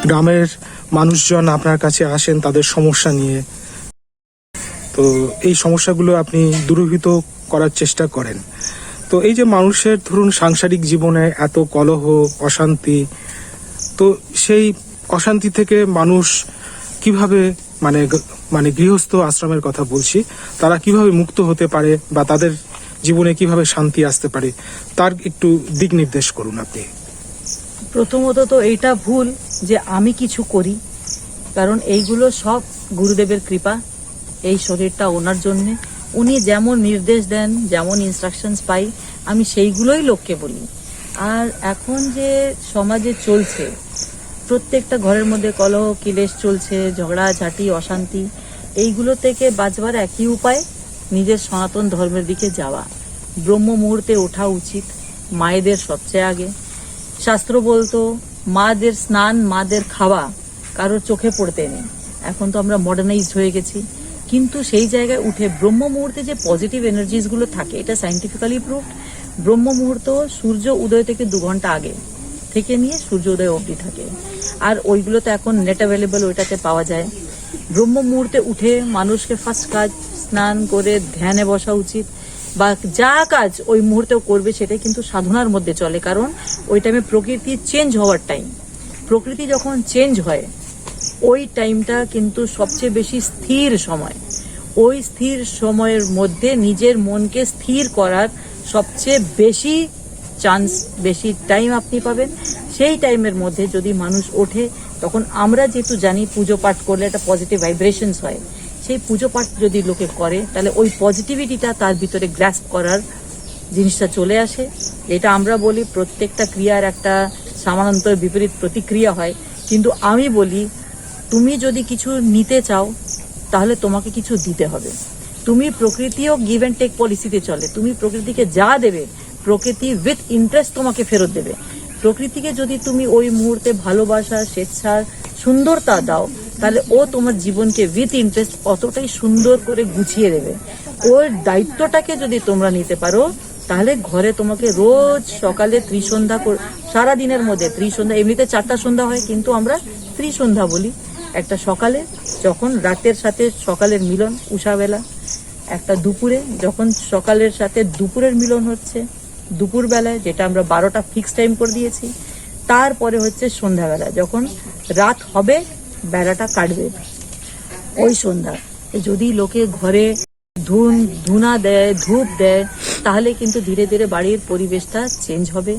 গ্রামের মানুষজন আপনার কাছে আসেন তাদের সমস্যা নিয়ে, তো এই সমস্যাগুলো আপনি দূরীভূত করার চেষ্টা করেন। তো এই যে মানুষের ধরুন সাংসারিক জীবনে এত কলহ অশান্তি, তো সেই অশান্তি থেকে মানুষ কিভাবে মানে গৃহস্থ আশ্রমের কথা বলছি, তারা কিভাবে মুক্ত হতে পারে বা তাদের জীবনে কিভাবে শান্তি আসতে পারে, তার একটু দিক নির্দেশ করুন আপনি। প্রথমত তো এইটা ভুল যে আমি কিছু করি, কারণ এইগুলো সব গুরুদেবের কৃপা। এই শরীরটা ওনার জন্যে, উনি যেমন নির্দেশ দেন, যেমন ইনস্ট্রাকশনস পাই, আমি সেইগুলোই লোককে বলি। আর এখন যে সমাজে চলছে, প্রত্যেকটা ঘরের মধ্যে কলহ কিলেশ চলছে, ঝগড়াঝাটি অশান্তি, এইগুলো থেকে বাঁচবার একই উপায় নিজের সনাতন ধর্মের দিকে যাওয়া। ব্রহ্ম মুহূর্তে ওঠা উচিত, মায়েদের সবচেয়ে আগে। শাস্ত্র বলতো মাদের স্নান, মাদের খাওয়া কারোর চোখে পড়তে নেই। এখন তো আমরা মডার্নাইজড হয়ে গেছি, কিন্তু সেই জায়গায় উঠে ব্রহ্ম মুহূর্তে যে পজিটিভ এনার্জিসগুলো থাকে, এটা সাইন্টিফিক্যালি প্রুভড। ব্রহ্ম মুহূর্ত সূর্য উদয় থেকে 2 ঘন্টা আগে থেকে নিয়ে সূর্য উদয় অবধি থাকে, আর ওইগুলো তো এখন নেট অ্যাভেলেবল, ওইটাতে পাওয়া যায়। ব্রহ্ম মুহূর্তে উঠে মানুষকে ফার্স্ট কাজ স্নান করে ধ্যানে বসা উচিত, বা যা কাজ ওই মুহূর্তেও করবে সেটাই কিন্তু সাধনার মধ্যে চলে। কারণ ওই টাইমে প্রকৃতি চেঞ্জ হওয়ার টাইম। প্রকৃতি যখন চেঞ্জ হয় ওই টাইমটা কিন্তু সবচেয়ে বেশি স্থির সময়। ওই স্থির সময়ের মধ্যে নিজের মনকে স্থির করার সবচেয়ে বেশি চান্স, বেশি টাইম আপনি পাবেন। সেই টাইমের মধ্যে যদি মানুষ ওঠে, তখন আমরা যেহেতু জানি পুজো পাঠ করলে একটা পজিটিভ ভাইব্রেশনস হয়, সেই পুজো পাঠ যদি লোকে করে তাহলে ওই পজিটিভিটিটা তার ভিতরে গ্রাস্প করার জিনিসটা চলে আসে। এটা আমরা বলি প্রত্যেকটা ক্রিয়ার একটা সামানান্তর বিপরীত প্রতিক্রিয়া হয়, কিন্তু আমি বলি তুমি যদি কিছু নিতে চাও তাহলে তোমাকে কিছু দিতে হবে। তুমি প্রকৃতিও গিভ অ্যান্ড টেক পলিসিতে চলে, তুমি প্রকৃতিকে যা দেবে প্রকৃতি উইথ ইন্টারেস্ট তোমাকে ফেরত দেবে। প্রকৃতিকে যদি তুমি ওই মুহূর্তে ভালোবাসা, স্বেচ্ছার সুন্দরতা দাও, তাহলে ও তোমার জীবনকে উইথ ইন্টারেস্ট অতটাই সুন্দর করে গুছিয়ে দেবে। ওর দায়িত্বটাকে যদি তোমরা নিতে পারো, তাহলে ঘরে তোমাকে রোজ সকালে ত্রিসন্ধ্যা, সারা দিনের মধ্যে ত্রিসন্ধ্যা, এমনিতে 4টা সন্ধ্যা হয় কিন্তু আমরা ত্রিসন্ধ্যা বলি। একটা সকালে যখন রাতের সাথে সকালের মিলন উষাবেলা, একটা দুপুরে যখন সকালের সাথে দুপুরের মিলন হচ্ছে দুপুরবেলায়, যেটা আমরা 12টা ফিক্স টাইম করে দিয়েছি। তারপরে হচ্ছে সন্ধ্যাবেলা, যখন রাত হবে বেলাটা কাটবে, ওই সন্ধ্যা। যদি লোকে ঘরে ধুনা দেয়, ধূপ দেয়, তাহলে কিন্তু ধীরে ধীরে বাড়ির পরিবেশটা চেঞ্জ হবে।